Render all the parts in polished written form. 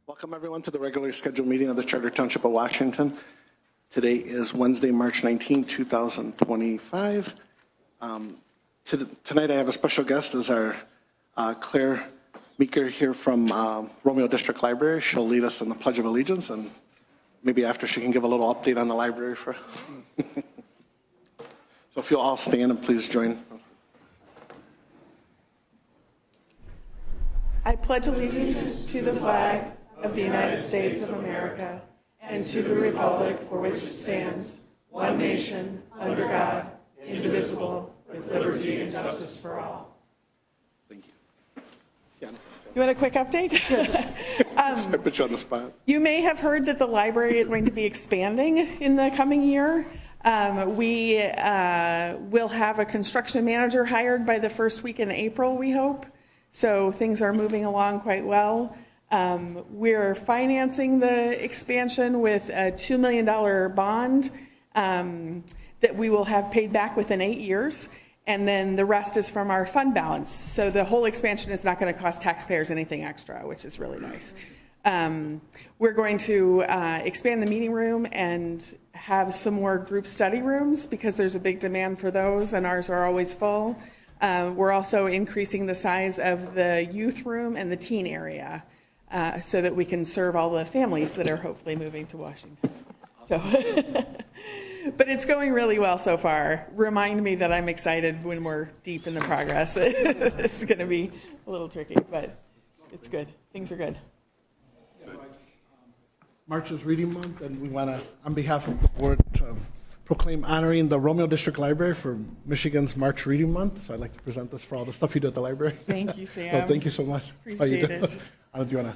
Welcome everyone to the regularly scheduled meeting of the Charter Township of Washington. Today is Wednesday, March 19, 2025. Tonight I have a special guest as our Claire Meeker here from Romeo District Library. She'll lead us in the Pledge of Allegiance, and maybe after she can give a little update on the library for So if you'll all stand and please join. I pledge allegiance to the flag of the United States of America and to the republic for which it stands, one nation, under God, indivisible, with liberty and justice for all. Thank you. Yeah. You want a quick update? I put you on the spot. You may have heard that the library is going to be expanding in the coming year. We will have a construction manager hired by the first week in April, we hope. So things are moving along quite well. We're financing the expansion with a $2 million bond that we will have paid back within 8 years. And then the rest is from our fund balance. So the whole expansion is not going to cost taxpayers anything extra, which is really nice. We're going to expand the meeting room and have some more group study rooms because there's a big demand for those and ours are always full. We're also increasing the size of the youth room and the teen area so that we can serve all the families that are hopefully moving to Washington. So, but it's going really well so far. Remind me that I'm excited when we're deep in the progress. It's going to be a little tricky, but it's good. Things are good. March is Reading Month, and we want to, on behalf of the board, proclaim honoring the Romeo District Library for Michigan's March Reading Month. So I'd like to present this for all the stuff you do at the library. Thank you, Sam. Thank you so much. Appreciate it. Do you want to?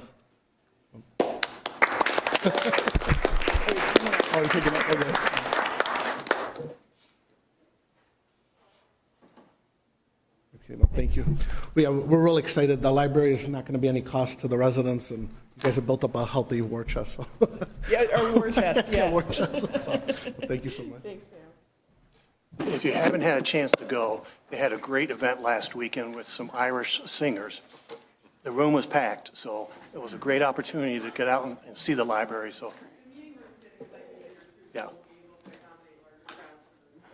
Oh, you're taking it. Okay. Okay, no, thank you. We're really excited. The library is not going to be any cost to the residents, and you guys have built up a healthy war chest. So. Yeah, our war chest, yes. Yeah, war chest. So, thank you so much. Thanks, Sam. If you haven't had a chance to go, they had a great event last weekend with some Irish singers. The room was packed, so it was a great opportunity to get out and see the library. So, yeah.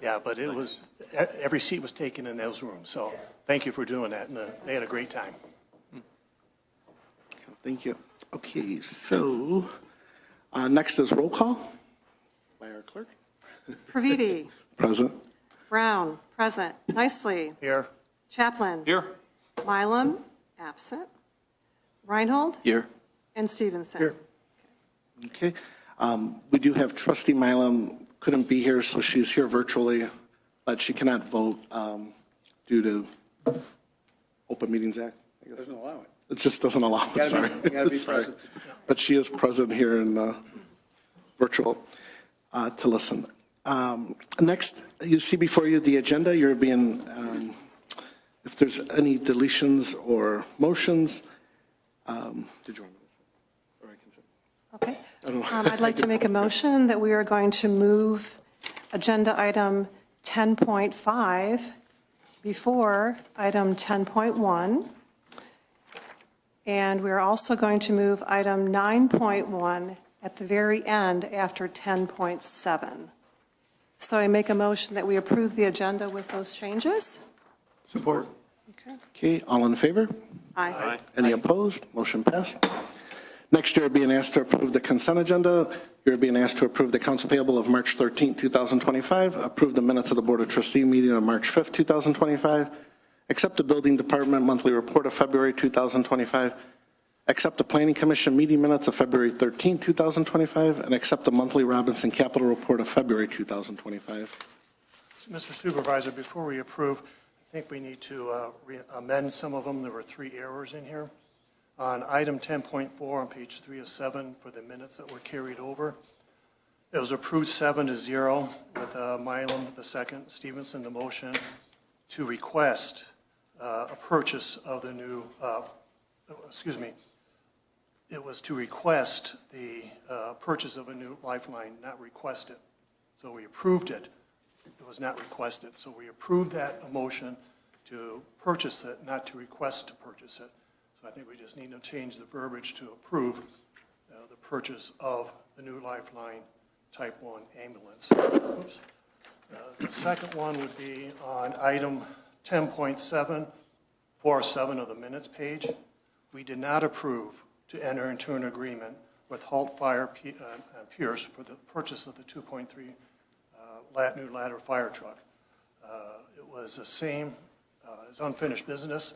Yeah, but it was, every seat was taken in those rooms. So thank you for doing that. And they had a great time. Thank you. Okay, so next is roll call by our clerk. Praviti. Present. Brown, present. Nicely. Here. Chaplin. Here. Milam, absent. Reinhold. Here. And Stevenson. Here. Okay. We do have Trustee Milam couldn't be here, so she's here virtually, but she cannot vote due to Open Meetings Act. It doesn't allow it. It just doesn't allow it, sorry. You gotta be Sorry. present. But she is present here in virtual to listen. Next, you see before you the agenda. You're being, if there's any deletions or motions, did you want to? Or I can. Okay. I'd like to make a motion that we are going to move agenda item 10.5 before item 10.1. And we're also going to move item 9.1 at the very end after 10.7. So I make a motion that we approve the agenda with those changes. Support. Okay. Okay, all in favor? Aye. Any opposed? Motion passed. Next, you're being asked to approve the consent agenda. You're being asked to approve the accounts payable of March 13, 2025, approve the minutes of the Board of Trustees meeting of March 5, 2025, accept the Building Department monthly report of February 2025, accept the Planning Commission meeting minutes of February 13, 2025, and accept the monthly Robinson Capital report of February 2025. Mr. Supervisor, before we approve, I think we need to amend some of them. There were 3 errors in here. On item 10.4 on page 3 of 7 for the minutes that were carried over, it was approved 7-0 with Milam the second, Stevenson the motion to request a purchase of the new, it was to request the purchase of a new lifeline, not request it. So we approved it. It was not requested. So we approved that motion to purchase it, not to request to purchase it. So I think we just need to change the verbiage to approve the purchase of the new Lifeline Type 1 ambulance. Oops. The second one would be on item 10.747 of the minutes page. We did not approve to enter into an agreement with Halt Fire Pierce for the purchase of the 2.3 new ladder fire truck. It was the same as unfinished business.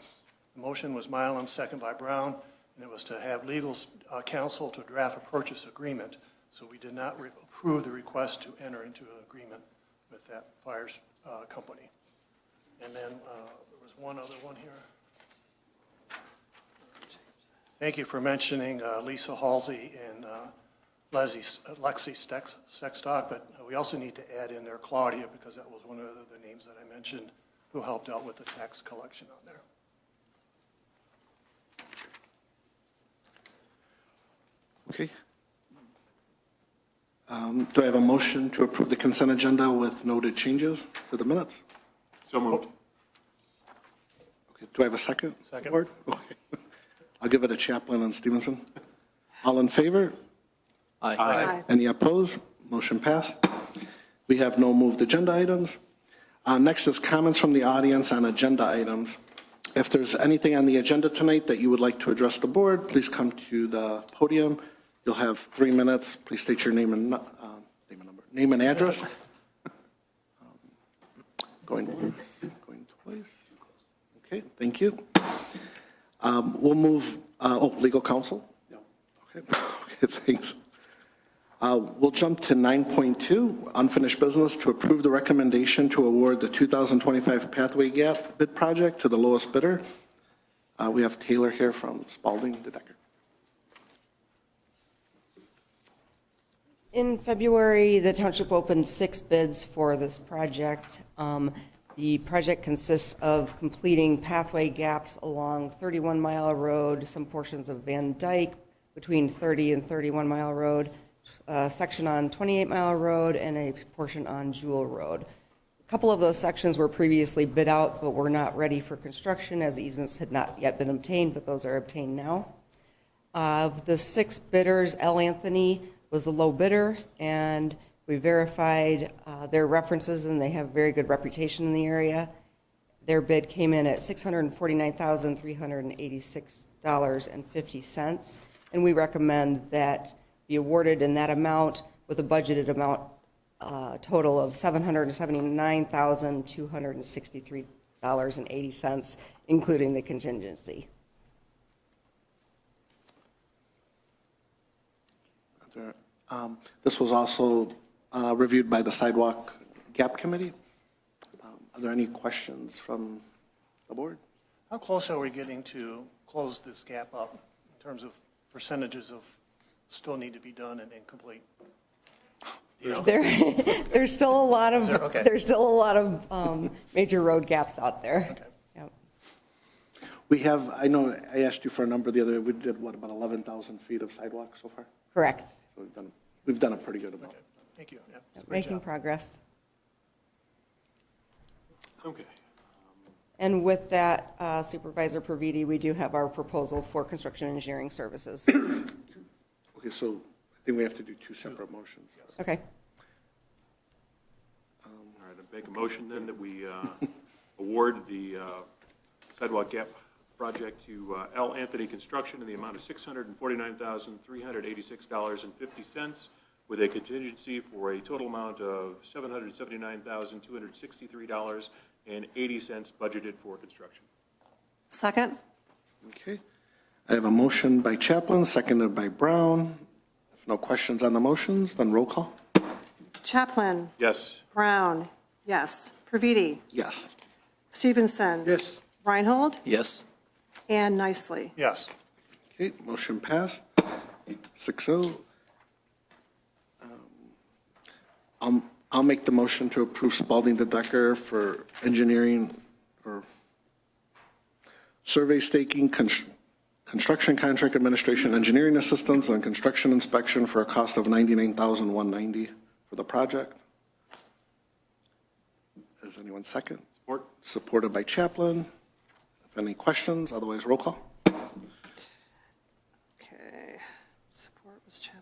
The motion was Mylum, second by Brown, and it was to have legal counsel to draft a purchase agreement. So we did not approve the request to enter into an agreement with that fire company. And then there was one other one here. Thank you for mentioning Lisa Halsey and Lexi Sexstock, but we also need to add in there Claudia, because that was one of the other names that I mentioned who helped out with the tax collection on there. Okay. Do I have a motion to approve the consent agenda with noted changes to the minutes? So moved. Okay. Do I have a second? Second. Board? Okay. I'll give it to Chaplin and Stevenson. All in favor? Aye. Any opposed? Motion passed. We have no moved agenda items. Next is comments from the audience on agenda items. If there's anything on the agenda tonight that you would like to address the board, please come to the podium. You'll have 3 minutes. Please state your name and address. Going once, going twice. Okay, thank you. We'll move, legal counsel? No. Okay, okay, thanks. We'll jump to 9.2, unfinished business, to approve the recommendation to award the 2025 Pathway Gap bid project to the lowest bidder. We have Taylor here from Spalding DeDecker. In February, the township opened 6 bids for this project. The project consists of completing pathway gaps along 31 Mile Road, some portions of Van Dyke between 30 and 31 Mile Road, a section on 28 Mile Road, and a portion on Jewel Road. A couple of those sections were previously bid out, but were not ready for construction as easements had not yet been obtained, but those are obtained now. Of the 6 bidders, L. Anthony was the low bidder, and we verified their references, and they have very good reputation in the area. Their bid came in at $649,386.50, and we recommend that be awarded in that amount with a budgeted amount total of $779,263.80, including the contingency. This was also reviewed by the Sidewalk Gap Committee. Are there any questions from the board? How close are we getting to close this gap up in terms of percentages of still need to be done and incomplete? There's still a lot of Okay. there's still a lot of major road gaps out there. Okay. Yep. We have, I know I asked you for a number the other day. We did, what, about 11,000 feet of sidewalk so far? Correct. So we've done a pretty good amount. Okay. Thank you. Yeah, great Making job. progress. Okay. And with that, Supervisor Providi, we do have our proposal for construction engineering services. Okay, so I think we have to do 2 separate motions. Okay. All right, I make a motion then that we award the sidewalk gap project to L. Anthony Construction in the amount of $649,386.50 with a contingency for a total amount of $779,263.80 budgeted for construction. Second? Okay. I have a motion by Chaplin, seconded by Brown. If no questions on the motions, then roll call. Chaplin? Yes. Brown? Yes. Providi? Yes. Stevenson? Yes. Reinhold? Yes. And Nicely. Yes. Okay, motion passed, 6-0. I'll make the motion to approve Spalding DeDecker for engineering or survey staking, construction contract administration, engineering assistance, and construction inspection for a cost of $99,190 for the project. Is anyone second? Support. Supported by Chaplin. If any questions, otherwise roll call. Okay. Support was Chaplin.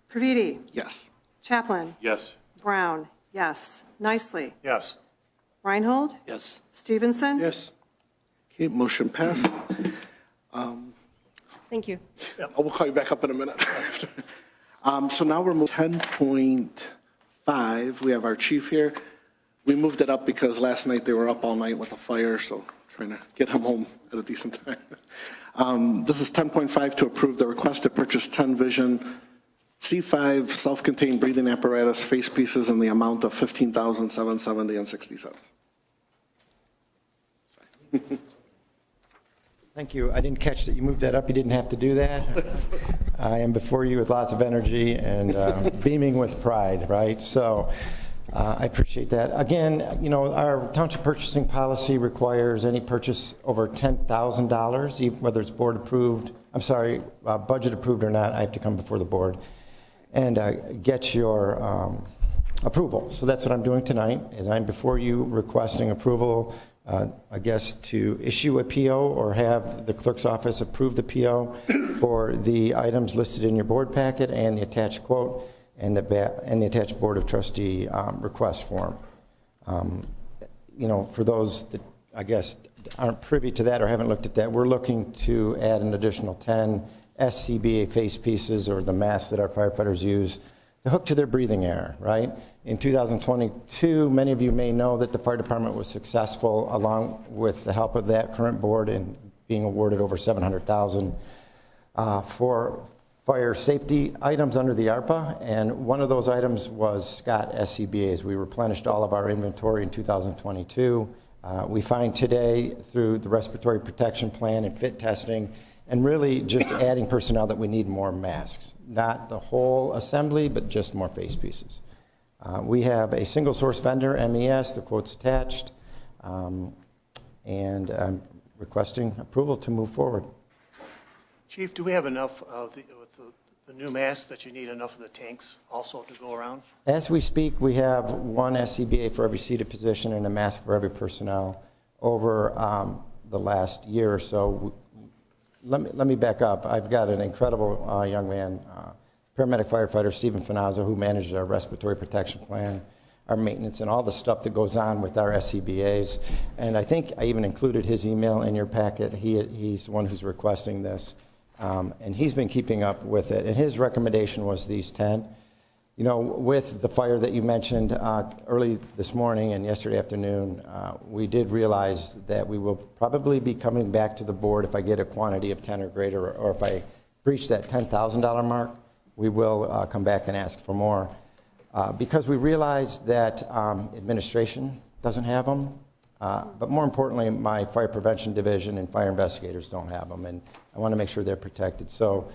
Previti. Yes. Chaplin. Yes. Brown. Yes. Nicely. Yes. Reinhold. Yes. Stevenson. Yes. Okay, motion passed. Thank you. I will call you back up in a minute. So now we're moving 10.5. We have our chief here. We moved it up because last night they were up all night with a fire, so trying to get him home at a decent time. This is 10.5 to approve the request to purchase 10 Vision C5 self-contained breathing apparatus face pieces in the amount of $15,770.60. Thank you. I didn't catch that you moved that up. You didn't have to do that. I am before you with lots of energy and beaming with pride, right? So I appreciate that. Again, you know, our township purchasing policy requires any purchase over $10,000, whether it's board approved, budget approved or not, I have to come before the board and get your approval. So that's what I'm doing tonight, is I'm before you requesting approval, I guess, to issue a PO or have the clerk's office approve the PO for the items listed in your board packet and the attached quote and the attached Board of Trustee request form. You know, for those that, I guess, aren't privy to that or haven't looked at that, we're looking to add an additional 10 SCBA face pieces, or the masks that our firefighters use to hook to their breathing air, right? In 2022, many of you may know that the fire department was successful, along with the help of that current board, in being awarded over $700,000 for fire safety items under the ARPA, and one of those items was Scott SCBAs. We replenished all of our inventory in 2022. We find today, through the respiratory protection plan and fit testing, and really just adding personnel, that we need more masks. Not the whole assembly, but just more face pieces. We have a single source vendor, MES, the quote's attached, and I'm requesting approval to move forward. Chief, do we have enough of the new masks, that you need enough of the tanks also to go around? As we speak, we have one SCBA for every seated position and a mask for every personnel over the last year or so. Let me back up. I've got an incredible young man, paramedic firefighter Stephen Finazzo, who manages our respiratory protection plan, our maintenance, and all the stuff that goes on with our SCBAs. And I think I even included his email in your packet. He's the one who's requesting this. And he's been keeping up with it. And his recommendation was these 10. You know, with the fire that you mentioned early this morning and yesterday afternoon, we did realize that we will probably be coming back to the board if I get a quantity of 10 or greater, or if I breach that $10,000 mark, we will come back and ask for more. Because we realize that administration doesn't have them, but more importantly, my fire prevention division and fire investigators don't have them, and I want to make sure they're protected. So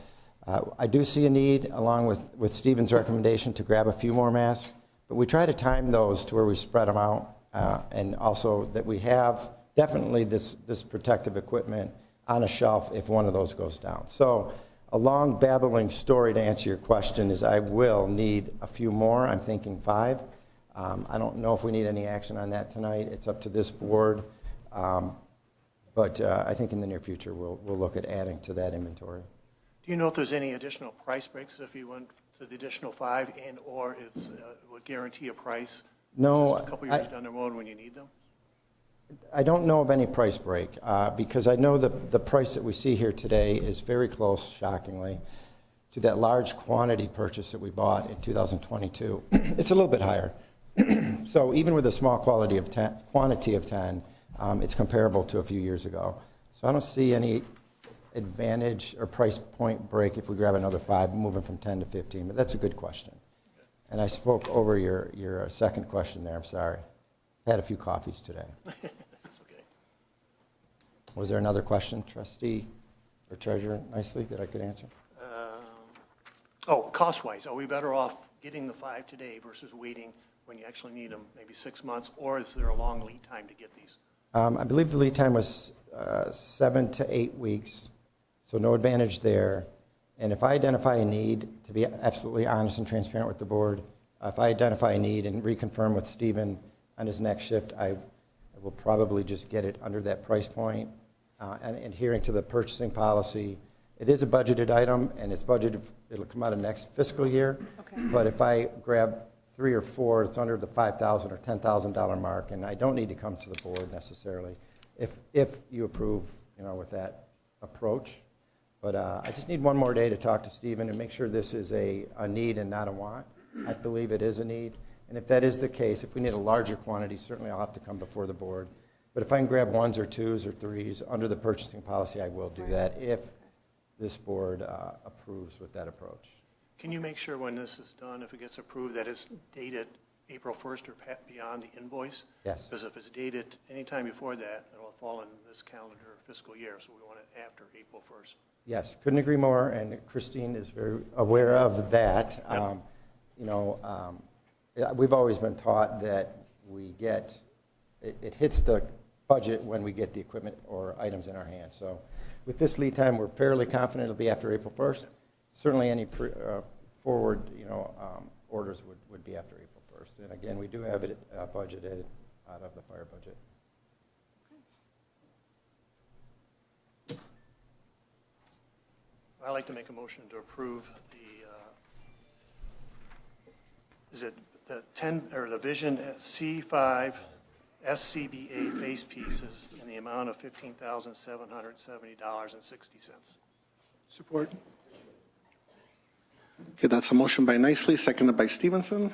I do see a need, along with Stephen's recommendation, to grab a few more masks, but we try to time those to where we spread them out, and also that we have definitely this protective equipment on a shelf if one of those goes down. So a long babbling story to answer your question is I will need a few more. I'm thinking 5. I don't know if we need any action on that tonight. It's up to this board. But I think in the near future, we'll look at adding to that inventory. Do you know if there's any additional price breaks if you went to the additional 5, and or if it would guarantee a price? No. Just a couple years down the road when you need them? I don't know of any price break because I know the price that we see here today is very close, shockingly, to that large quantity purchase that we bought in 2022. It's a little bit higher. So even with a small quantity of 10, it's comparable to a few years ago. So I don't see any advantage or price point break if we grab another 5, moving from 10 to 15. But that's a good question. And I spoke over your second question there. I'm sorry. Had a few coffees today. That's okay. Was there another question, trustee or treasurer, nicely, that I could answer? Cost-wise, are we better off getting the 5 today versus waiting when you actually need them, maybe 6 months, or is there a long lead time to get these? I believe the lead time was 7 to 8 weeks, so no advantage there. And if I identify a need, to be absolutely honest and transparent with the board, if I identify a need and reconfirm with Stephen on his next shift, I will probably just get it under that price point. And adhering to the purchasing policy, it is a budgeted item, and it's budgeted it'll come out of next fiscal year. Okay. But if I grab 3 or 4, it's under the $5,000 or $10,000 mark, and I don't need to come to the board necessarily if you approve, with that approach. But I just need one more day to talk to Stephen and make sure this is a need and not a want. I believe it is a need. And if that is the case, if we need a larger quantity, certainly I'll have to come before the board. But if I can grab 1s or 2s or 3s under the purchasing policy, I will do that if this board approves with that approach. Can you make sure when this is done, if it gets approved, that it's dated April 1st or beyond the invoice? Yes. Because if it's dated anytime before that, it'll fall in this calendar fiscal year, so we want it after April 1st. Yes, couldn't agree more, and Christine is very aware of that. We've always been taught that it hits the budget when we get the equipment or items in our hands. So with this lead time, we're fairly confident it'll be after April 1st. Certainly any forward, orders would be after April 1st. And again, we do have it budgeted out of the fire budget. I'd like to make a motion to approve the Vision C5 SCBA face pieces in the amount of $15,770.60. Support. Okay, that's a motion by Nicely, seconded by Stevenson.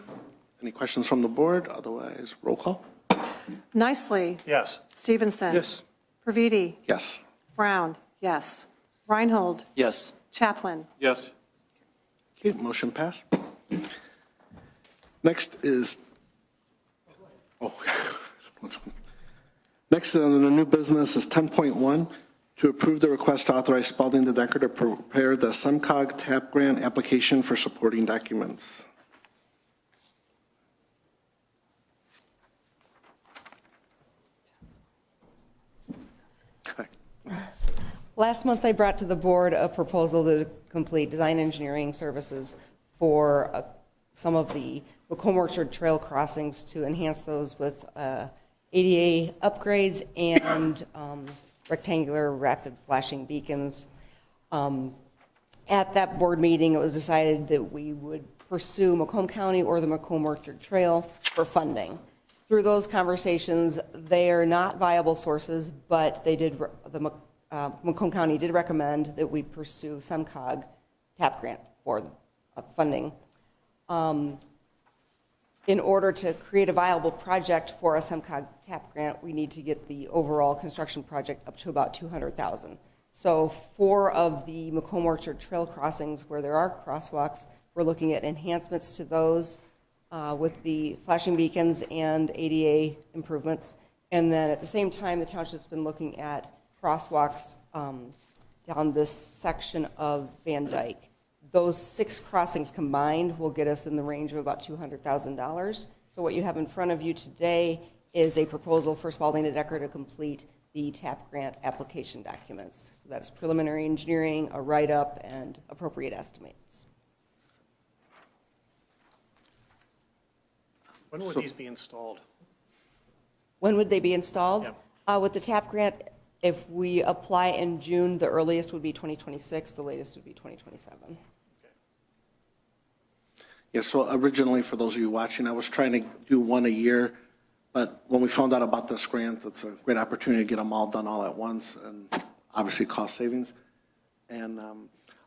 Any questions from the board? Otherwise, roll call. Nicely. Yes. Stevenson. Yes. Praviti. Yes. Brown. Yes. Reinhold. Yes. Chaplin. Yes. Okay, motion passed. Next is, next on the new business is 10.1, to approve the request to authorize Spalding the Decker to prepare the SEMCOG TAP grant application for supporting documents. Last month, I brought to the board a proposal to complete design engineering services for some of the Macomb Orchard Trail crossings to enhance those with ADA upgrades and rectangular rapid flashing beacons. At that board meeting, it was decided that we would pursue Macomb County or the Macomb Orchard Trail for funding. Through those conversations, they are not viable sources, but Macomb County did recommend that we pursue SEMCOG TAP grant for funding. In order to create a viable project for a SEMCOG TAP grant, we need to get the overall construction project up to about $200,000. So 4 of the Macomb Orchard Trail crossings where there are crosswalks, we're looking at enhancements to those with the flashing beacons and ADA improvements. And then at the same time, the township's been looking at crosswalks down this section of Van Dyke. Those 6 crossings combined will get us in the range of about $200,000. So what you have in front of you today is a proposal for Spalding and Decker to complete the TAP grant application documents. So that's preliminary engineering, a write-up, and appropriate estimates. When will these be installed? When would they be installed? Yeah. With the TAP grant, if we apply in June, the earliest would be 2026, the latest would be 2027. Yeah, so originally, for those of you watching, I was trying to do one a year, but when we found out about this grant, it's a great opportunity to get them all done all at once, and obviously cost savings. And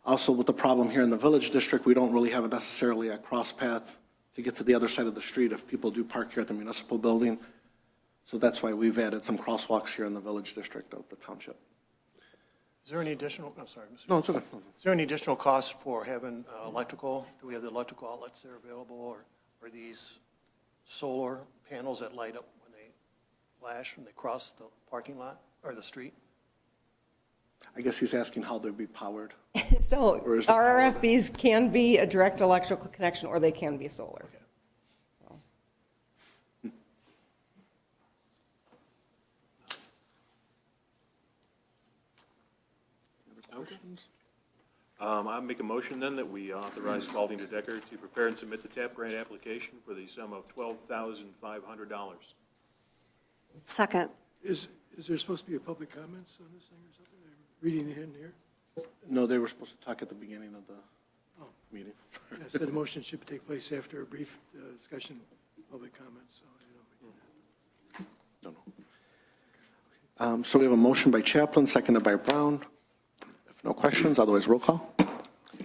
also with the problem here in the Village District, we don't really have necessarily a cross path to get to the other side of the street if people do park here at the municipal building. So that's why we've added some crosswalks here in the Village District of the Township. Is there any additional, I'm sorry, Mr. No, it's okay. Is there any additional cost for having electrical? Do we have the electrical outlets that are available, or are these solar panels that light up when they flash when they cross the parking lot or the street? I guess he's asking how they'd be powered. So Or is it RRFBs can be a direct electrical connection, or they can be solar. Okay. So. I make a motion then that we authorize Spalding to Decker to prepare and submit the TAP grant application for the sum of $12,500. Second. Is there supposed to be a public comments on this thing or something? Reading it in here? No, they were supposed to talk at the beginning of the, meeting. I said the motion should take place after a brief discussion, public comments, so I don't know if we did that. No. So we have a motion by Chaplin, seconded by Brown. If no questions, otherwise roll call.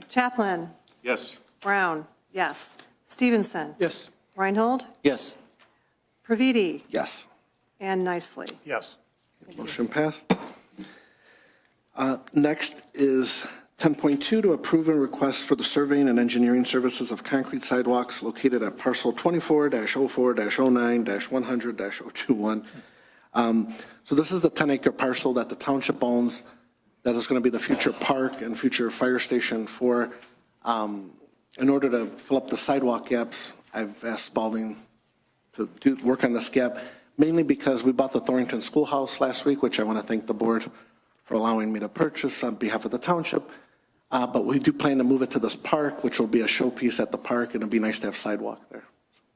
Chaplin. Yes. Brown. Yes. Stevenson. Yes, Reinhold. Yes. Praviti. Yes. And Nicely. Yes. Motion passed. Next is 10.2 to approve and request for the surveying and engineering services of concrete sidewalks located at parcel 24-04-09-100-021. So this is the 10-acre parcel that the township owns that is going to be the future park and future fire station for. In order to fill up the sidewalk gaps, I've asked Spalding to work on this gap, mainly because we bought the Thornton Schoolhouse last week, which I want to thank the board for allowing me to purchase on behalf of the township. But we do plan to move it to this park, which will be a showpiece at the park, and it'd be nice to have sidewalk there.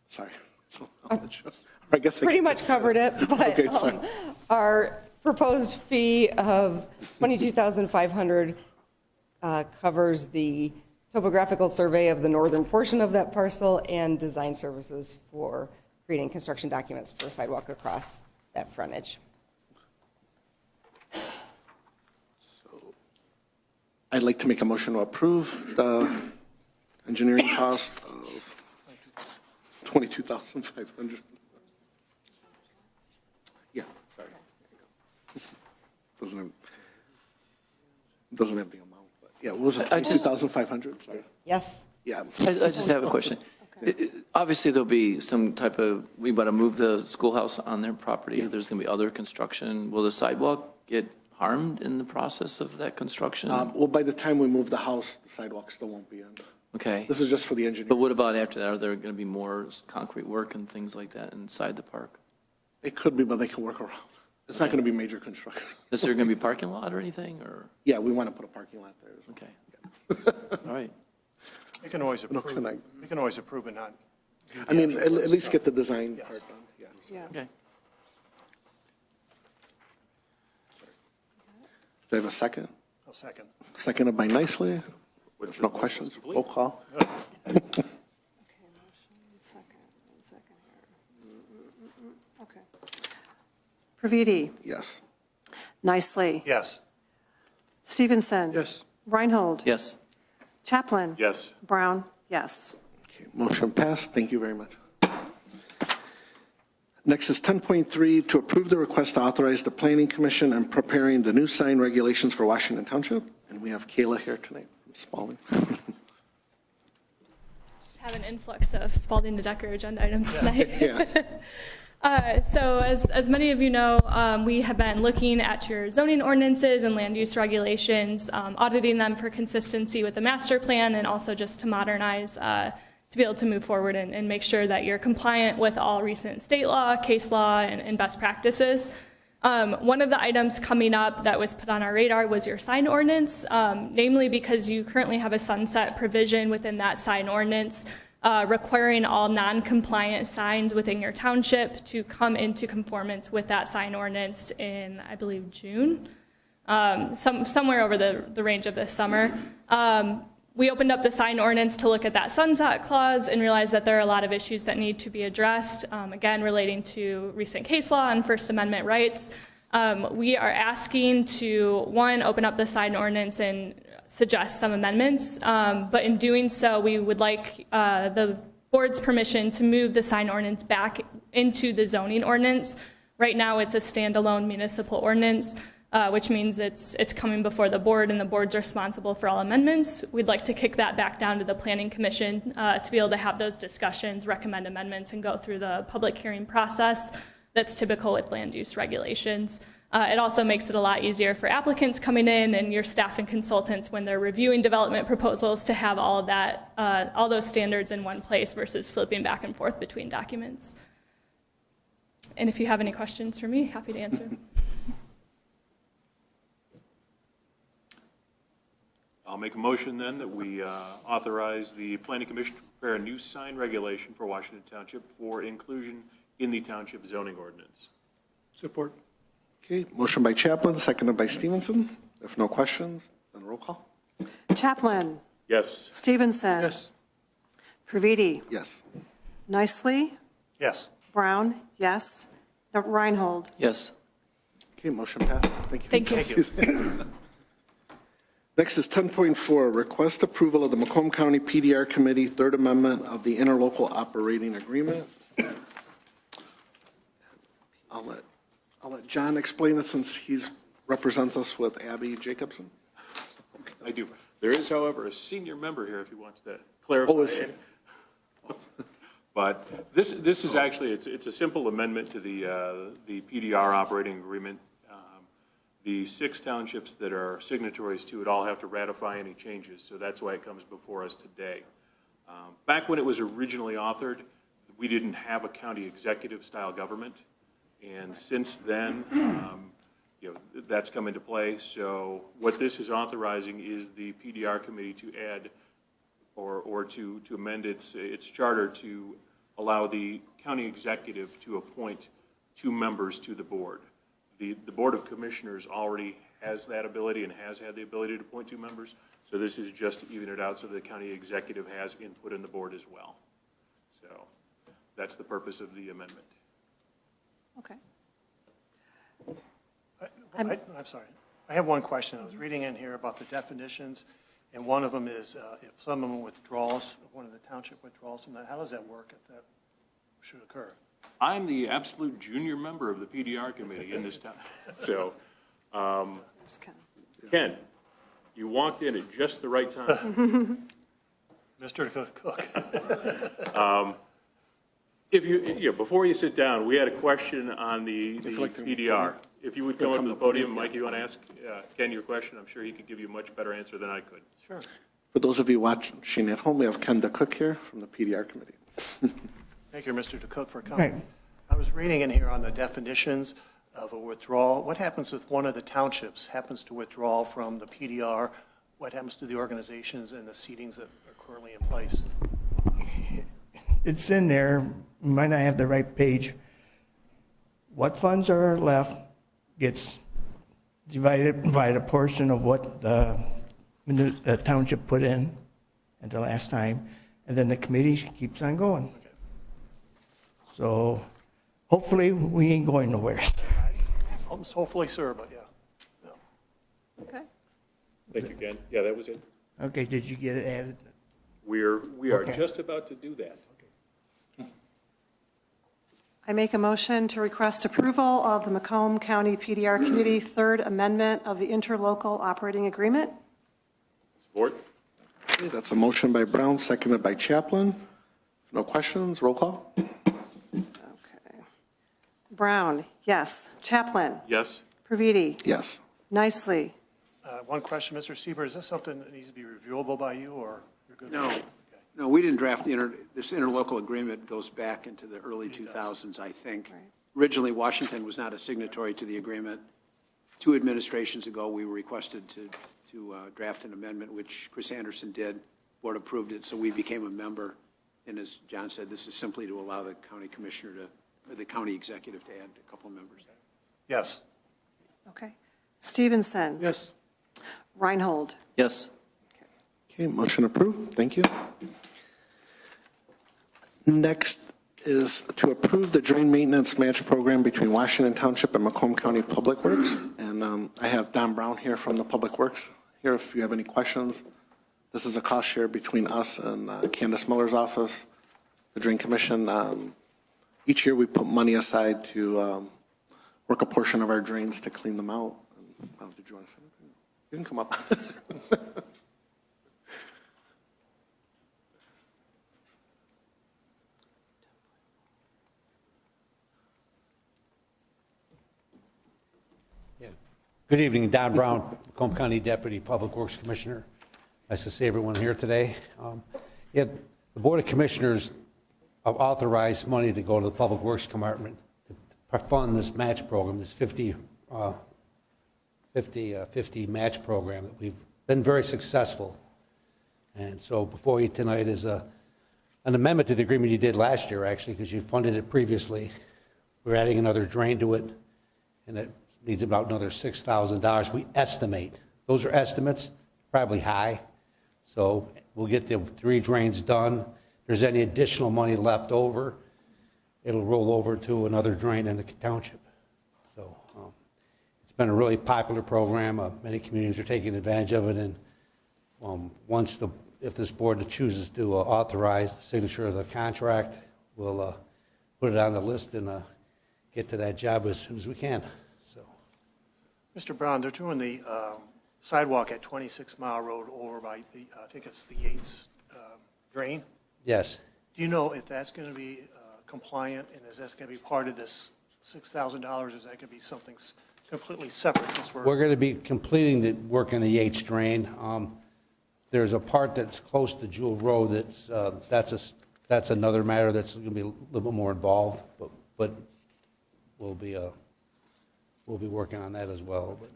Sorry. So I'll let you- I guess I Pretty can much just- covered it, but Okay, sorry. our proposed fee of $22,500 covers the topographical survey of the northern portion of that parcel and design services for creating construction documents for sidewalk across that frontage. I'd like to make a motion to approve the engineering cost of $22,500. Yeah, sorry. Doesn't have the amount, but yeah, what was it, I just- 22,500? Sorry. Yes? Yeah. I just have a question. Obviously, there'll be some type of, we want to move the schoolhouse on their property. There's going to be other construction. Will the sidewalk get harmed in the process of that construction? Well, by the time we move the house, the sidewalk still won't be in. Okay. This is just for the But engineering. what about after that? Are there going to be more concrete work and things like that inside the park? It could be, but they can work around. It's not going to be major construction. Is there going to be parking lot or anything, or? Yeah, we want to put a parking lot there as well. Okay. All right. We can always approve, connect. we can always approve and not. do the I mean, actual work. at least get the design Yes. part done, yeah. Yeah. Okay. Do I have a second? I'll second. Seconded by Nicely. No questions? Roll call. Okay, motion, second here. Okay. Praviti. Yes. Nicely. Yes. Stevenson. yes, Reinhold. Yes. Chaplin. Yes. Brown. Yes. Okay, motion passed. Thank you very much. Next is 10.3 to approve the request to authorize the Planning Commission in preparing the new sign regulations for Washington Township. And we have Kayla here tonight from Spalding. Just have an influx of Spalding to Decker agenda items tonight. Yeah. So as many of you know, we have been looking at your zoning ordinances and land use regulations, auditing them for consistency with the master plan and also just to modernize, to be able to move forward and make sure that you're compliant with all recent state law, case law, and best practices. One of the items coming up that was put on our radar was your sign ordinance, namely because you currently have a sunset provision within that sign ordinance requiring all non-compliant signs within your township to come into conformance with that sign ordinance in, I believe, June, somewhere over the range of this summer. We opened up the sign ordinance to look at that sunset clause and realized that there are a lot of issues that need to be addressed, again, relating to recent case law and First Amendment rights. We are asking to, one, open up the sign ordinance and suggest some amendments, but in doing so, we would like the board's permission to move the sign ordinance back into the zoning ordinance. Right now, it's a standalone municipal ordinance, which means it's coming before the board, and the board's responsible for all amendments. We'd like to kick that back down to the Planning Commission to be able to have those discussions, recommend amendments, and go through the public hearing process that's typical with land use regulations. It also makes it a lot easier for applicants coming in and your staff and consultants when they're reviewing development proposals to have all of that, all those standards in one place versus flipping back and forth between documents. And if you have any questions for me, happy to answer. I'll make a motion then that we authorize the Planning Commission to prepare a new sign regulation for Washington Township for inclusion in the township zoning ordinance. support, Okay, motion by Chaplin, seconded by Stevenson. If no questions, then roll call. Chaplin. Yes. Stevenson. Yes. Previti. Yes. Nicely. Yes. Brown, yes. Reinhold. Yes. Okay, motion passed. Thank you. Thank you. Next is 10.4, request approval of the Macomb County PDR Committee Third Amendment of the Interlocal Operating Agreement. I'll let John explain it since he's represents us with Abby Jacobson. I do. There is, however, a senior member here if he wants to clarify. Oh, is he? But this is actually, it's a simple amendment to the PDR operating agreement. The 6 townships that are signatories to it all have to ratify any changes, so that's why it comes before us today. Back when it was originally authored, we didn't have a county executive style government, and since then, that's come into play. So what this is authorizing is the PDR committee to add or to amend its charter to allow the county executive to appoint 2 members to the board. The Board of Commissioners already has that ability and has had the ability to appoint 2 members, so this is just to even it out so the county executive has input in the board as well. So that's the purpose of the amendment. Okay. I'm sorry. I have one question. I was reading in here about the definitions, and one of them is if someone withdraws, one of the township withdraws from that, how does that work if that should occur? I'm the absolute junior member of the PDR committee in this town. So, Ken, you walked in at just the right time. Mr. Cook. If before you sit down, we had a question on the PDR. If you would come up to the podium, Mike, you want to ask Ken your question? I'm sure he could give you a much better answer than I could. Sure. For those of you watching at home, we have Ken Cook here from the PDR Committee. Thank you, Mr. DeCook, for coming. Right. I was reading in here on the definitions of a withdrawal. What happens if one of the townships happens to withdraw from the PDR? What happens to the organizations and the seatings that are currently in place? It's in there. You might not have the right page. What funds are left gets divided by the portion of what the township put in at the last time, and then the committee keeps on going. Okay. So hopefully we ain't going nowhere. Hopefully, sir, but yeah. No. Okay. Thank you, Ken. Yeah, that was it. Okay, did you get it added? We are Okay. just about to do that. I make a motion to request approval of the Macomb County PDR Committee Third Amendment of the Interlocal Operating Agreement. Support? Okay, that's a motion by Brown, seconded by Chaplin. No questions, roll call. Okay. Brown, yes. Chaplin. Yes. Previti. Yes. Nicely. One question, Mr. Siebert, is this something that needs to be reviewable by you, or you're good? No. with it? No, we didn't draft this interlocal agreement. Goes back into the early 2000s, I think. Right. Originally, Washington was not a signatory to the agreement. 2 administrations ago, we were requested to draft an amendment, which Chris Anderson did. Board approved it, so we became a member. And as John said, this is simply to allow the county commissioner or the county executive to add a couple of members. Yes. Okay. Stevenson. Yes. Reinhold. Yes. Okay, motion approved. Thank you. Next is to approve the drain maintenance match program between Washington Township and Macomb County Public Works. And I have Don Brown here from the Public Works here if you have any questions. This is a cost share between us and Candace Miller's office, the Drain Commission. Each year we put money aside to work a portion of our drains to clean them out. Did you want to say anything? You can come up. Good evening, Don Brown, Macomb County Deputy Public Works Commissioner. Nice to see everyone here today. The Board of Commissioners authorized money to go to the Public Works Department to fund this match program, this 50 match program that we've been very successful. And so before you tonight is an amendment to the agreement you did last year, actually, because you funded it previously. We're adding another drain to it, and it needs about another $6,000. We estimate. Those are estimates, probably high. So we'll get the 3 drains done. If there's any additional money left over, it'll roll over to another drain in the township. So it's been a really popular program. Many communities are taking advantage of it. And if this board chooses to authorize the signature of the contract, we'll put it on the list and get to that job as soon as we can. So, Mr. Brown, they're doing the sidewalk at 26 Mile Road over by the, I think it's the Yates drain. yes. Do you know if that's going to be compliant, and is that going to be part of this $6,000, or is that going to be something completely separate since We're going to be completing the work in the Yates drain. There's a part that's close to Jewel Road that's another matter that's going to be a little bit more involved, but we'll be working on that as well. But,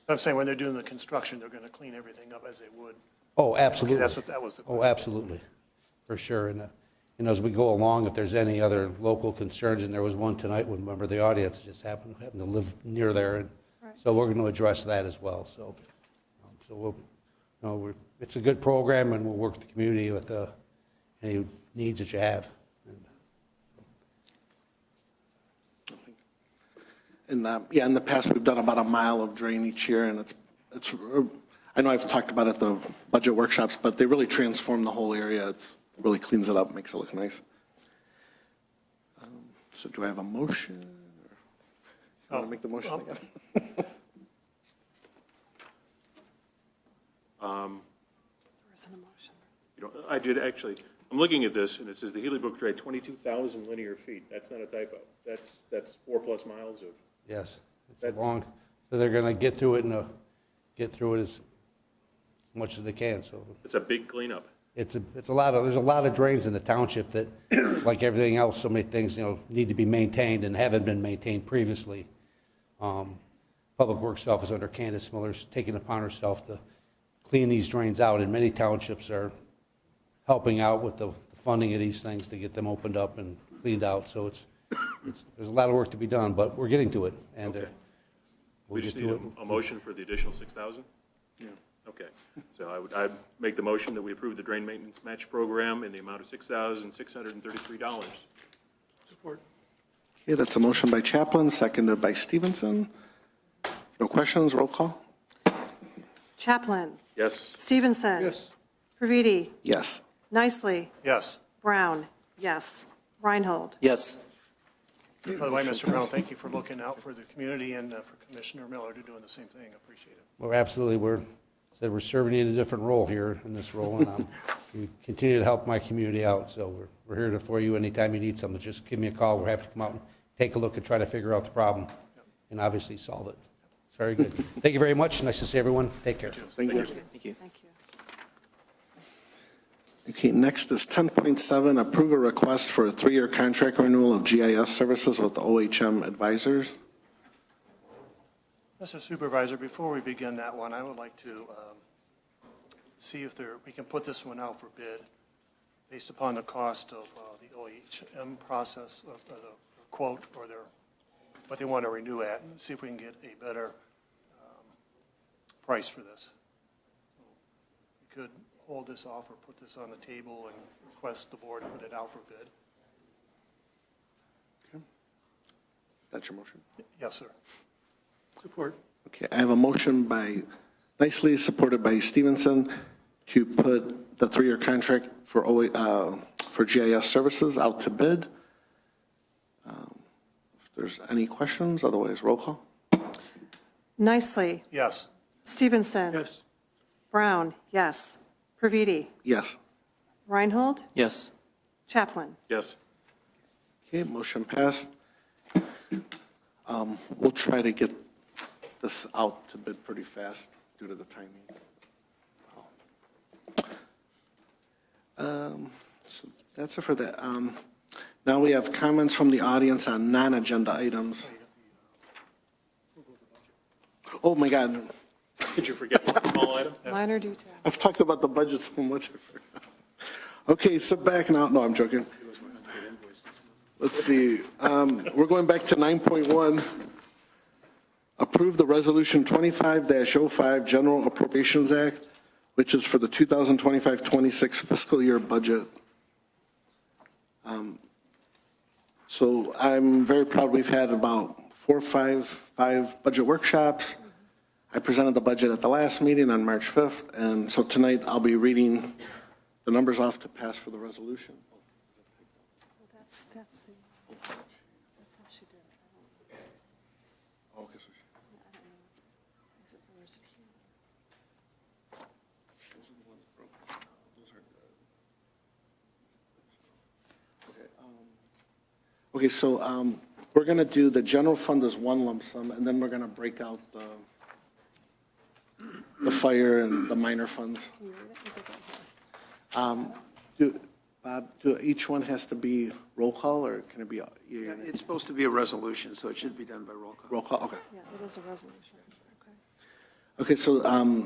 I'm saying when they're doing the construction, they're going to clean everything up as they would. oh, absolutely. Okay, that's what that was the question. Oh, absolutely, for sure. And as we go along, if there's any other local concerns, and there was one tonight with a member of the audience that just happened to live near there, and so we're going to address that as well. So it's a good program, and we'll work with the community with any needs that you have. In the past, we've done about a mile of drain each year, and it's. I know I've talked about it at the budget workshops, but they really transform the whole area. It really cleans it up, makes it look nice. So do I have a motion? Or, want to make the motion again? I did actually, I'm looking at this, and it says the Healy Brook Drive, 22,000 linear feet. That's not a typo. That's 4+ miles of. Yes, it's long. So they're going to get through it as much as they can. So It's a big cleanup. it's a lot of, there's a lot of drains in the township that, like everything else, so many things, need to be maintained and haven't been maintained previously. Public Works Office under Candace Miller's taking upon herself to clean these drains out, and many townships are helping out with the funding of these things to get them opened up and cleaned out. So there's a lot of work to be done, but we're getting to it, and Okay. we'll We get just to need it. a motion for the additional 6,000? Yeah. Okay. So I'd make the motion that we approve the drain maintenance match program in the amount of $6,633. Support. Okay, that's a motion by Chaplin, seconded by Stevenson. No questions, roll call? Chaplin. Yes. Stevenson. Yes. Previti. Yes. Nicely. Yes. Brown. Yes. Reinhold. Yes. By the way, Mr. Brown, thank you for looking out for the community and for Commissioner Miller to doing the same thing. I appreciate it. We're absolutely, we're serving you in a different role here in this role, and we continue to help my community out. So we're here for you anytime you need something. Just give me a call. We're happy to come out and take a look and try to figure out the problem and obviously solve it. It's very good. Thank you very much. Nice to see everyone. Take care. Thank you. Thank you. Thank you. Okay, next is 10.7, approve a request for a 3-year contract renewal of GIS services with OHM Advisors. Mr. Supervisor, before we begin that one, I would like to see if we can put this one out for bid based upon the cost of the OHM process, of the quote, or what they want to renew at, and see if we can get a better price for this. We could hold this off or put this on the table and request the board to put it out for bid. Okay. That's your motion? Yes, sir. Support. Okay, I have a motion by Nicely, supported by Stevenson, to put the 3-year contract for GIS services out to bid. If there's any questions, otherwise roll call. Nicely. Yes. Stevenson. Yes. Brown. Yes. Previti. Yes. Reinhold. Yes. Chaplin. Yes. Okay, motion passed. We'll try to get this out to bid pretty fast due to the timing. So that's it for that. Now we have comments from the audience on non-agenda items. Oh, my God. Did you forget one small item? Minor detail. I've talked about the budget so much, I forgot. Okay, sit back now. No, I'm joking. Let's see. We're going back to 9.1. Approve the Resolution 25-05 General Appropriations Act which is for the 2025-26 fiscal year budget. So I'm very proud. We've had about 4 or 5 budget workshops. I presented the budget at the last meeting on March 5th, and so tonight I'll be reading the numbers off to pass for the resolution. That's how she did it. Okay, so I don't know. Is it, or is it here? Okay, so we're going to do the general fund as one lump sum, and then we're going to break out the fire and the minor funds. Can you read it? Is it right here? Bob, do each one has to be roll call, or can it be? It's supposed to be a resolution, so it should be done by roll call. Roll call, okay. Yeah, it is a resolution. Okay. Okay, so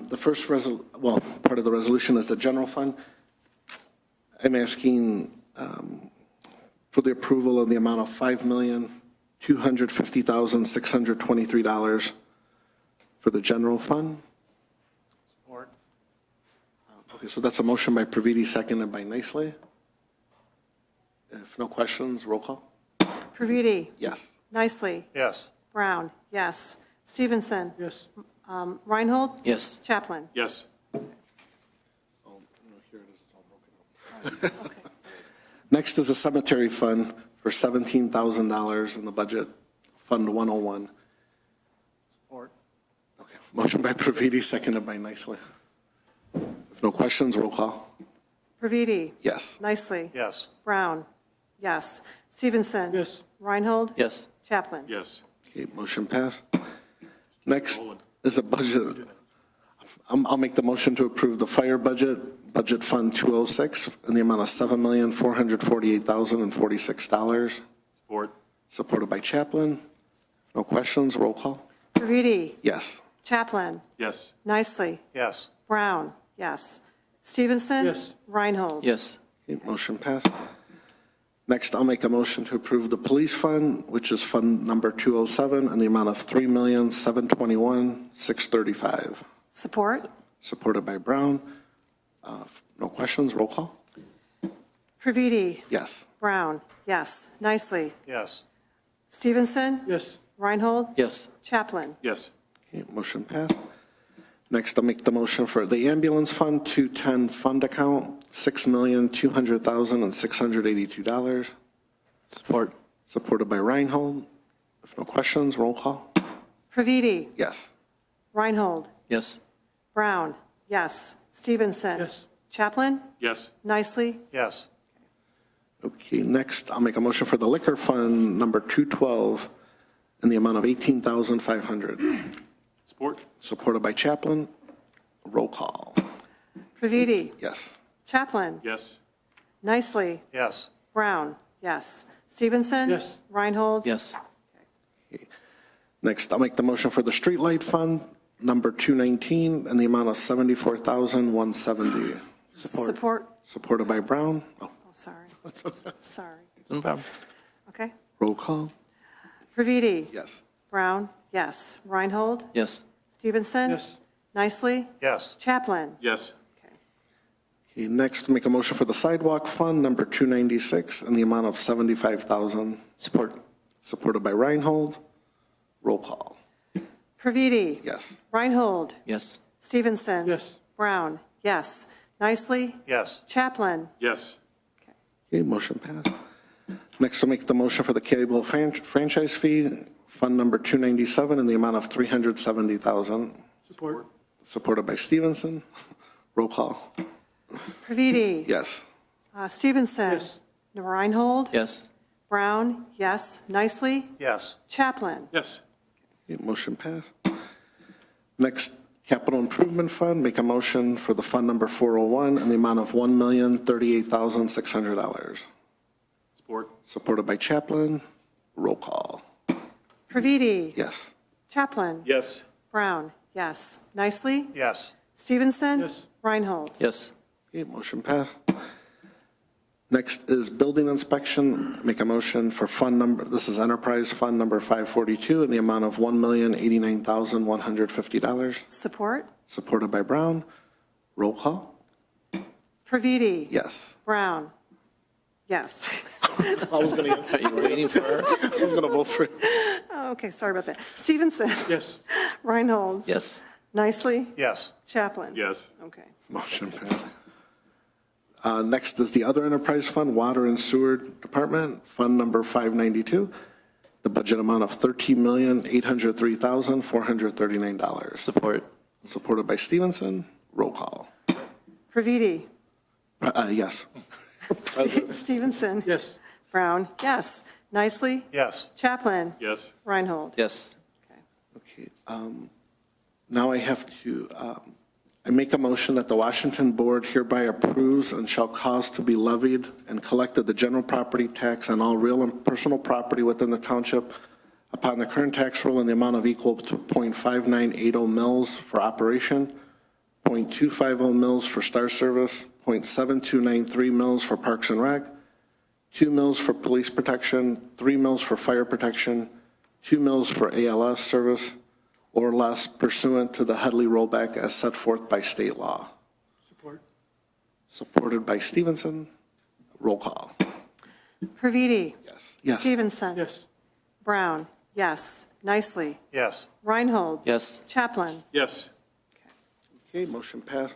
the first part of the resolution is the general fund. I'm asking for the approval of the amount of $5,250,623 for the general fund. Support. Okay, so that's a motion by Praviti, seconded by Nicely. If no questions, roll call. Praviti? Yes. Nicely? Yes. Brown? Yes. Stevenson? Yes. Reinhold? Yes. Chaplin? Yes. Next is a cemetery fund for $17,000 in the budget, Fund 101. Support. Okay, motion by Praviti, seconded by Nicely. If no questions, roll call. Praviti? Yes. Nicely? Yes. Brown? Yes. Stevenson? Yes. Reinhold? Yes. Chaplin? Yes. Okay, motion passed. Next is a budget. I'll make the motion to approve the fire budget, Budget Fund 206, in the amount of $7,448,046. Support. Supported by Chaplin. No questions, roll call. Praviti? Yes. Chaplin? Yes. Nicely? Yes. Brown? Yes. Stevenson? Yes. Reinhold? Yes. Okay, motion passed. Next, I'll make a motion to approve the police fund, which is Fund Number 207, in the amount of $3,721,635. Support? Supported by Brown. No questions, roll call. Praviti? Yes. Brown? Yes. Nicely? Yes. Stevenson? Yes. Reinhold? Yes. Chaplin? Yes. Okay, motion passed. Next, I'll make the motion for the ambulance fund, 210 fund account, $6,200,682. Support. Supported by Reinhold. If no questions, roll call. Praviti? Yes. Reinhold? Yes. Brown? Yes. Stevenson? Yes. Chaplin? Yes. Nicely? Yes. Okay, next, I'll make a motion for the liquor fund, number 212, in the amount of $18,500. Support. Supported by Chaplin. Roll call. Praviti? Yes. Chaplin? Yes. Nicely? Yes. Brown? Yes. Stevenson? Yes. Reinhold? Yes. Next, I'll make the motion for the streetlight fund, number 219, in the amount of $74,170. Support? Supported by Brown. Oh, Oh, sorry. Sorry. No problem. Okay. roll call. Praviti? Yes. Brown? Yes. Reinhold? Yes. Stevenson? Yes. Nicely? Yes. Chaplin? Yes. Okay, next, make a motion for the sidewalk fund, number 296, in the amount of $75,000. Support. Supported by Reinhold. Roll call. Praviti? Yes. Reinhold? Yes. Stevenson? Yes. Brown? Yes. Nicely? Yes. Chaplin? Yes. Okay, motion passed. Next, I'll make the motion for the cable franchise fee, fund number 297, in the amount of $370,000. Support. Supported by Stevenson. Roll call. Praviti? Yes. Stevenson? Yes. Reinhold? Yes. Brown? Yes. Nicely? Yes. Chaplin? Yes. Okay, motion passed. Next, capital improvement fund, make a motion for the fund number 401 in the amount of $1,038,600. Support. Supported by Chaplin. Roll call. Praviti? Yes. Chaplin? Yes. Brown? Yes. Nicely? Yes. Stevenson? Yes. Reinhold? Yes. Okay, motion passed. Next is building inspection. Make a motion for fund number, this is enterprise fund number 542 in the amount of $1,089,150. Support? Supported by Brown. Roll call? Previti. Yes. Brown. Yes. I was going to answer. Are you waiting for her? I was going to vote for it. Oh, okay, sorry about that. Stevenson. Yes. Reinhold. Yes. Nicely. Yes. Chaplin. Yes. Okay. Motion passed. Next is the other enterprise fund, Water and Sewer Department, Fund Number 592. The budget amount of $13,803,439. Support. Supported by Stevenson. Roll call. Previti. Yes. Stevenson. Yes. Brown. Yes. Nicely. Yes. Chaplin. Yes. Reinhold. Yes. Okay. Now I have to, I make a motion that the Washington Board hereby approves and shall cause to be levied and collected the general property tax on all real and personal property within the township upon the current tax roll in the amount of equal to .5980 mils for operation, .250 mils for star service, .7293 mils for parks and rec, 2 mils for police protection, 3 mils for fire protection, 2 mils for ALS service, or less pursuant to the Headley rollback as set forth by state law. Support. Supported by Stevenson. Roll call. Previti. Yes. Yes. Stevenson. Yes. Brown. Yes. Nicely. Yes. Reinhold. Yes. Chaplin. Yes. Okay, motion passed.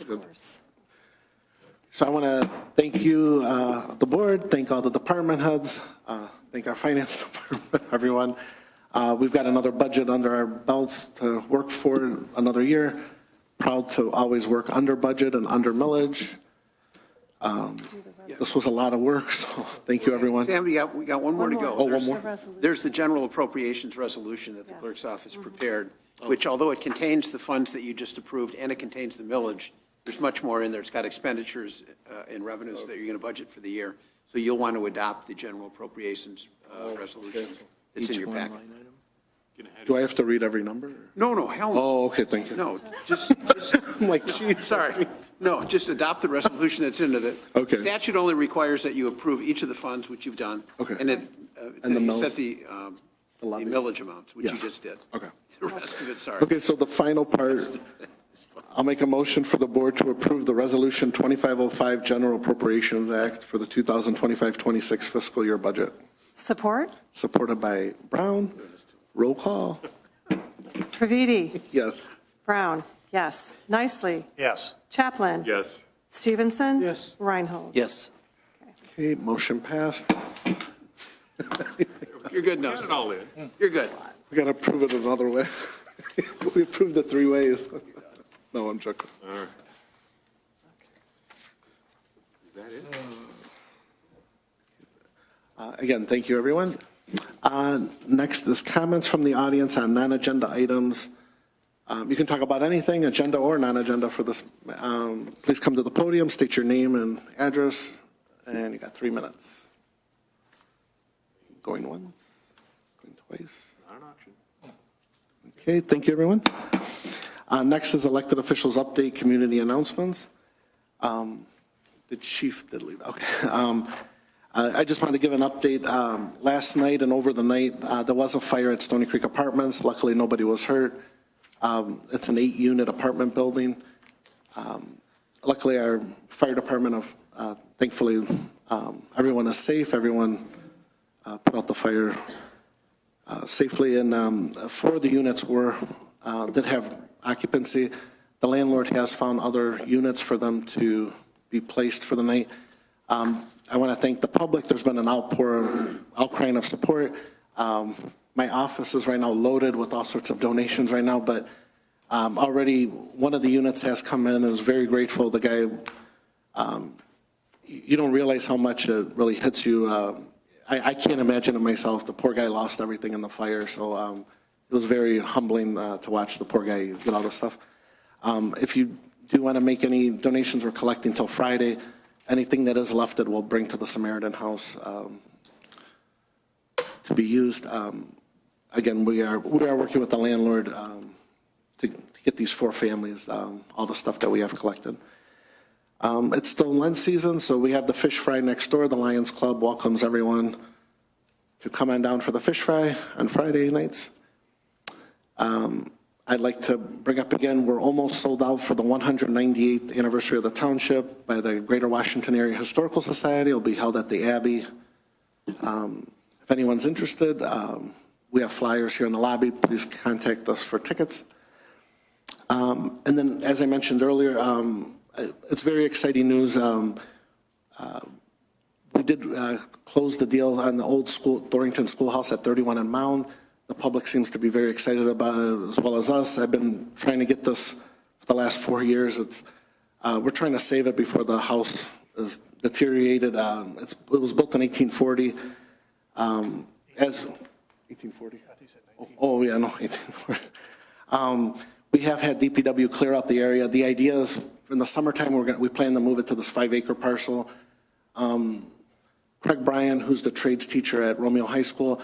Of course. So I want to thank you, the board, thank all the department heads, thank our finance department, everyone. We've got another budget under our belts to work for another year. Proud to always work under budget and under millage. This was a lot of work, so thank you, everyone. Sam, we got one more to go. Oh, one more? There's the general appropriations resolution that the Yes. clerk's office prepared, which although it contains the funds that you just approved and it contains the millage, there's much more in there. It's got expenditures and revenues that you're going to budget for the year. So you'll want to adopt the general appropriations resolution that's in your packet. Do I have to read every number? No, hell no. Oh, okay, thank you. No, just I'm like, geez. sorry. No, just adopt the resolution that's into the. Okay. Statute only requires that you approve each of the funds, which you've done. Okay. And it, And the you mills? set the levies? millage amounts, which you Yes. just did. Okay. The rest of it, sorry. Okay, so the final part, I'll make a motion for the board to approve the Resolution 2505 General Appropriations Act for the 2025-26 fiscal year budget. Support. Supported by Brown. Roll call. Previti. Yes. Brown. Yes. Nicely. Yes. Chaplin. Yes. Stevenson. Yes. Reinhold. Yes. Okay, motion passed. You're good now. Got it all in. You're good. We got to approve it another way. We approved it 3 ways. No, I'm joking. All right. Is that it? Again, thank you, everyone. Next is comments from the audience on non-agenda items. You can talk about anything, agenda or non-agenda for this. Please come to the podium, state your name and address, and you got 3 minutes. Going once, going twice. Not an option. Okay, thank you, everyone. Next is elected officials update, community announcements. The chief did leave, okay. I just wanted to give an update. Last night and over the night, there was a fire at Stony Creek Apartments. Luckily, nobody was hurt. It's an 8-unit apartment building. Luckily, our fire department, thankfully, everyone is safe. Everyone put out the fire safely, and 4 of the units did have occupancy. The landlord has found other units for them to be placed for the night. I want to thank the public. There's been an outcrying of support. My office is right now loaded with all sorts of donations right now, but already one of the units has come in and is very grateful. The guy, you don't realize how much it really hits you. I can't imagine it myself. The poor guy lost everything in the fire, so it was very humbling to watch the poor guy get all this stuff. If you do want to make any donations, we're collecting till Friday. Anything that is left, it will bring to the Samaritan House to be used. Again, we are working with the landlord to get these 4 families all the stuff that we have collected. It's still Lent season, so we have the fish fry next door. The Lions Club welcomes everyone to come on down for the fish fry on Friday nights. I'd like to bring up again, we're almost sold out for the 198th anniversary of the Township by the Greater Washington Area Historical Society. It'll be held at the Abbey. If anyone's interested, we have flyers here in the lobby. Please contact us for tickets. And then, as I mentioned earlier, it's very exciting news. We did close the deal on the old school, Thornton Schoolhouse at 31 and Mound. The public seems to be very excited about it, as well as us. I've been trying to get this for the last 4 years. We're trying to save it before the house is deteriorated. It was built in 1840. 1840? Oh, yeah, no, 1840. We have had DPW clear out the area. The idea is, in the summertime, we plan to move it to this 5-acre parcel. Craig Bryan, who's the trades teacher at Romeo High School,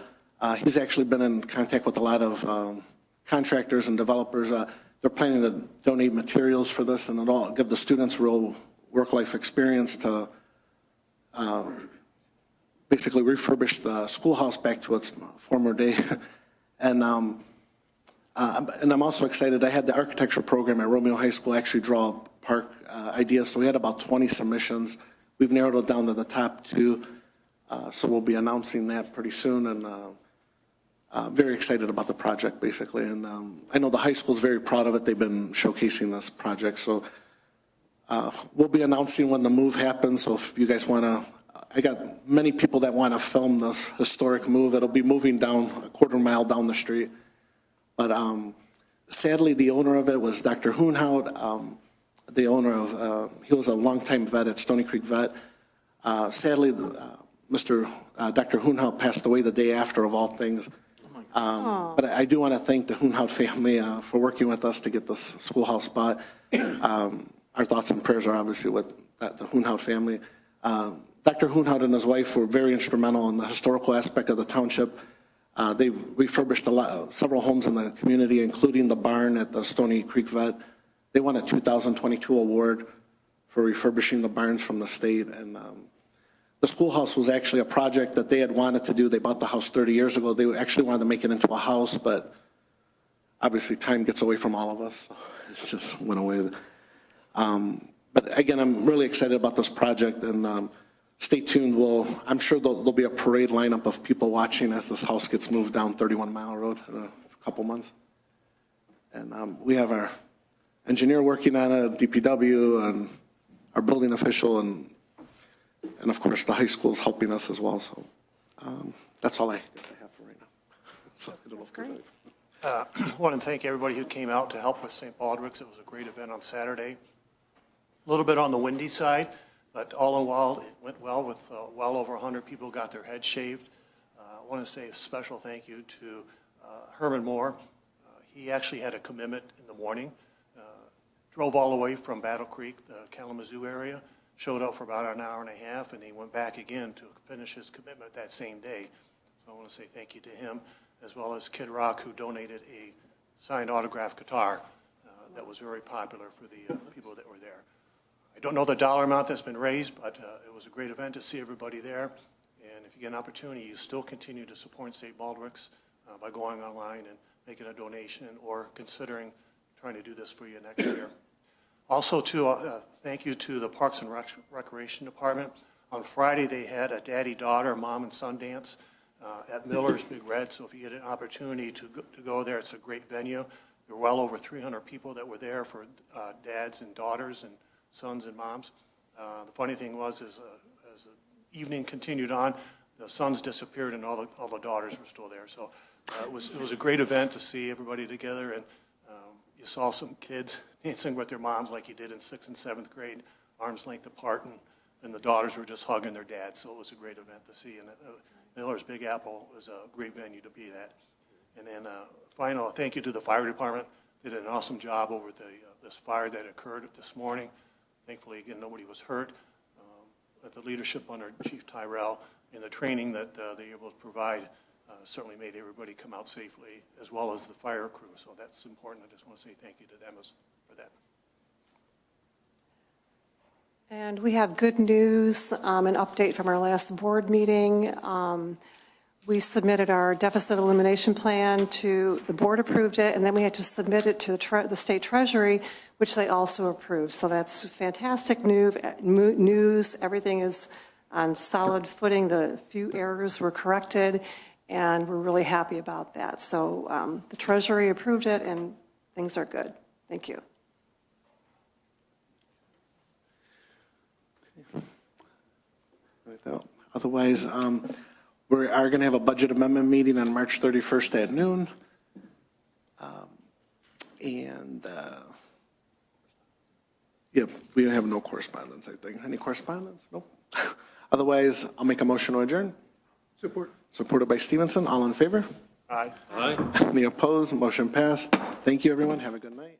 he's actually been in contact with a lot of contractors and developers. They're planning to donate materials for this, and it'll give the students real work-life experience to basically refurbish the schoolhouse back to its former day. And I'm also excited. I had the architecture program at Romeo High School actually draw park ideas, so we had about 20 submissions. We've narrowed it down to the top 2, so we'll be announcing that pretty soon, and very excited about the project, basically. And I know the high school is very proud of it. They've been showcasing this project, so we'll be announcing when the move happens. So if you guys want to, I got many people that want to film this historic move. It'll be moving down a quarter mile down the street. But sadly, the owner of it was Dr. Hoonhout. The owner of, he was a longtime vet at Stony Creek Vet. Sadly, Dr. Hoonhout passed away the day after, of all things. But I do want to thank the Hoonhout family for working with us to get this schoolhouse bought. Our thoughts and prayers are obviously with the Hoonhout family. Dr. Hoonhout and his wife were very instrumental in the historical aspect of the township. They refurbished several homes in the community, including the barn at the Stony Creek Vet. They won a 2022 award for refurbishing the barns from the state. And the schoolhouse was actually a project that they had wanted to do. They bought the house 30 years ago. They actually wanted to make it into a house, but obviously time gets away from all of us. So it just went away. But again, I'm really excited about this project, and stay tuned. I'm sure there'll be a parade lineup of people watching as this house gets moved down 31 Mile Road in a couple months. And we have our engineer working on it, DPW, and our building official, and of course the high school is helping us as well. So that's all I guess I have for right now. So, That's great. I want to thank everybody who came out to help with St. Baldrick's. It was a great event on Saturday. A little bit on the windy side, but all in all, it went well with well over 100 people got their heads shaved. I want to say a special thank you to Herman Moore. He actually had a commitment in the morning, drove all the way from Battle Creek, the Kalamazoo area, showed up for about an hour and a half, and he went back again to finish his commitment that same day. So I want to say thank you to him, as well as Kid Rock, who donated a signed autographed guitar that was very popular for the people that were there. I don't know the dollar amount that's been raised, but it was a great event to see everybody there. And if you get an opportunity, you still continue to support St. Baldrick's by going online and making a donation or considering trying to do this for you next year. Also, thank you to the Parks and Recreation Department. On Friday, they had a daddy-daughter, mom and son dance at Miller's Big Red. So if you get an opportunity to go there, it's a great venue. There were well over 300 people that were there for dads and daughters and sons and moms. The funny thing was, as the evening continued on, the sons disappeared and all the daughters were still there. So it was a great event to see everybody together, and you saw some kids dancing with their moms like you did in 6th and 7th grade, arms length apart, and the daughters were just hugging their dads. So it was a great event to see. And Miller's Big Apple was a great venue to be at. And then final thank you to the fire department. They did an awesome job over this fire that occurred this morning. Thankfully, again, nobody was hurt. But the leadership under Chief Tyrell and the training that they were able to provide certainly made everybody come out safely, as well as the fire crew. So that's important. I just want to say thank you to them for that. And we have good news, an update from our last board meeting. we submitted our deficit elimination plan to, the board approved it, and then we had to submit it to the state treasury, which they also approved. So that's fantastic news. Everything is on solid footing. The few errors were corrected, and we're really happy about that. So the treasury approved it, and things are good. Thank you. Otherwise, we are going to have a budget amendment meeting on March 31st at noon. Yeah, we have no correspondence, I think. Any correspondence? Nope. Otherwise, I'll make a motion to adjourn. Support. Supported by Stevenson. All in favor? Aye. Any opposed? Motion passed. Thank you, everyone. Have a good night.